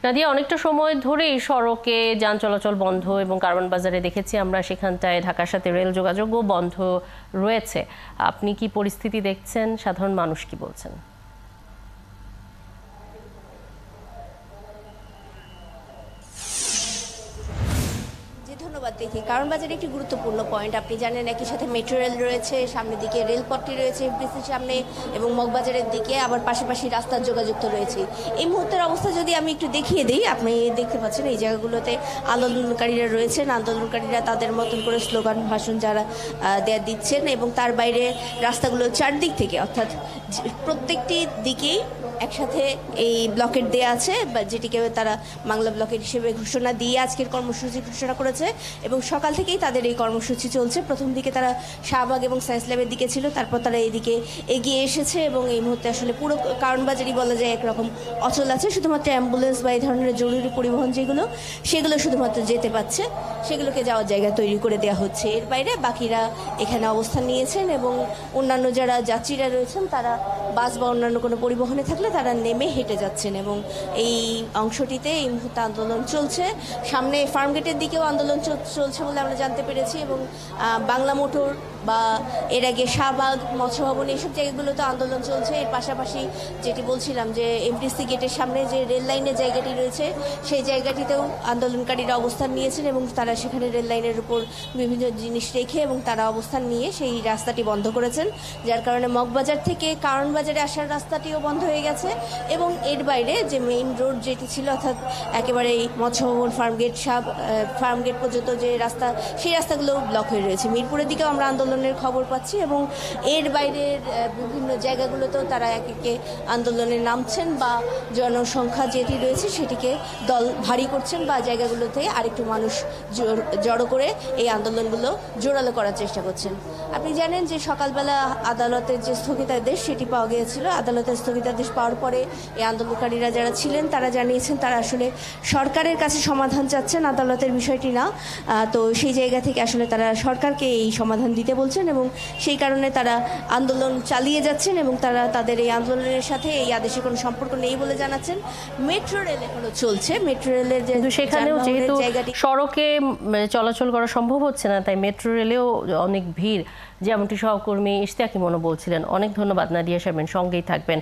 নাদিয়া, অনেকটা সময় ধরেই সড়কে যান চলাচল বন্ধ এবং কারওয়ান বাজারে দেখেছি আমরা সেখানটায় ঢাকার সাথে রেল যোগাযোগও বন্ধ রয়েছে। আপনি কি পরিস্থিতি দেখছেন? সাধারণ মানুষ কি বলছেন? ধন্যবাদ। দেখি কারওয়ান বাজারে একটি গুরুত্বপূর্ণ পয়েন্ট, আপনি জানেন একই সাথে মেট্রো রেল রয়েছে, সামনের দিকে রেলপথটি রয়েছে এফডিসির সামনে এবং মগবাজারের দিকে, আবার পাশাপাশি রাস্তার যোগাযোগ তো রয়েছে। এই মুহূর্তের অবস্থা যদি আমি একটু দেখিয়ে দিই, আপনি দেখতে পাচ্ছেন এই জায়গাগুলোতে আন্দোলনকারীরা রয়েছেন। আন্দোলনকারীরা তাদের মতন করে স্লোগান ভাষণ যারা দিচ্ছেন এবং তার বাইরে রাস্তাগুলো চারদিক থেকে, অর্থাৎ প্রত্যেকটি দিকেই একসাথে এই ব্লকেট দেয়া আছে, যেটিকে তারা বাংলা ব্লকেট হিসেবে ঘোষণা দিয়ে আজকের কর্মসূচি ঘোষণা করেছে এবং সকাল থেকেই তাদের এই কর্মসূচি চলছে। প্রথম দিকে তারা শাহবাগ এবং সায়েন্স ল্যাবের দিকে ছিল, তারপর তারা এইদিকে এগিয়ে এসেছে এবং এই মুহূর্তে আসলে পুরো কারওয়ান বাজারই বলা যায় একরকম অচল আছে। শুধুমাত্র অ্যাম্বুলেন্স বা এই ধরনের জরুরি পরিবহন সেগুলো শুধুমাত্র যেতে পারছে, সেগুলোকে যাওয়ার জায়গা তৈরি করে দেওয়া হচ্ছে। এর বাইরে বাকিরা এখানে অবস্থান নিয়েছেন এবং অন্যান্য যারা যাত্রীরা রয়েছেন তারা বাস বা অন্যান্য কোনো পরিবহনে থাকলে তারা নেমে হেঁটে যাচ্ছেন এবং এই অংশটিতে এই মুহূর্তে আন্দোলন চলছে। সামনে ফার্মগেটের দিকেও আন্দোলন চলছে বলে আমরা জানতে পেরেছি এবং বাংলা মোটর বা এর আগে শাহবাগ, মৎস্য ভবন, এইসব জায়গাগুলোতে আন্দোলন চলছে। এর পাশাপাশি যেটি বলছিলাম যে এফডিসি গেটের সামনে যে রেল লাইনের জায়গাটি রয়েছে সেই জায়গাটিতেও আন্দোলনকারীরা অবস্থান নিয়েছেন এবং তারা সেখানে রেল লাইনের উপর বিভিন্ন জিনিস রেখে এবং তারা অবস্থান নিয়ে সেই রাস্তাটি বন্ধ করেছেন, যার কারণে মগবাজার থেকে কারওয়ান বাজারে আসার রাস্তাটিও বন্ধ হয়ে গেছে এবং এর বাইরে যে মেইন রোড যেটি ছিল, অর্থাৎ একেবারে মৎস্য ভবন, ফার্মগেট পর্যন্ত যে রাস্তা, সেই রাস্তাগুলো ব্লক হয়ে রয়েছে। মিরপুরের দিকেও আমরা আন্দোলনের খবর পাচ্ছি এবং এর বাইরের বিভিন্ন জায়গাগুলোতেও তারা একে আন্দোলনে নামছেন বা জনসংখ্যা যেটি রয়েছে সেটিকে দল ভারী করছেন বা জায়গাগুলোতে আরেকটু মানুষ জড়ো করে এই আন্দোলনগুলো জোরালো করার চেষ্টা করছেন। আপনি জানেন যে সকালবেলা আদালতের যে স্থগিতাদেশ সেটি পাওয়া গিয়েছিল। আদালতের স্থগিতাদেশ পাওয়ার পরে এই আন্দোলনকারীরা যারা ছিলেন তারা জানিয়েছেন তারা আসলে সরকারের কাছে সমাধান চাচ্ছেন, আদালতের বিষয়টি না। তো সেই জায়গা থেকে আসলে তারা সরকারকে এই সমাধান দিতে বলছেন এবং সেই কারণে তারা আন্দোলন চালিয়ে যাচ্ছেন এবং তারা তাদের এই আন্দোলনের সাথে এই আদেশের কোনো সম্পর্ক নেই বলে জানাচ্ছেন। মেট্রো রেল এখনো চলছে, মেট্রো রেলের যে সেখানেও যেহেতু সড়কে চলাচল করা সম্ভব হচ্ছে না, তাই মেট্রো রেলেও অনেক ভিড়, যেমনটি সহকর্মী ইশতিয়াক ইমনও বলছিলেন। অনেক ধন্যবাদ নাদিয়া শারমিন, সঙ্গেই থাকবেন।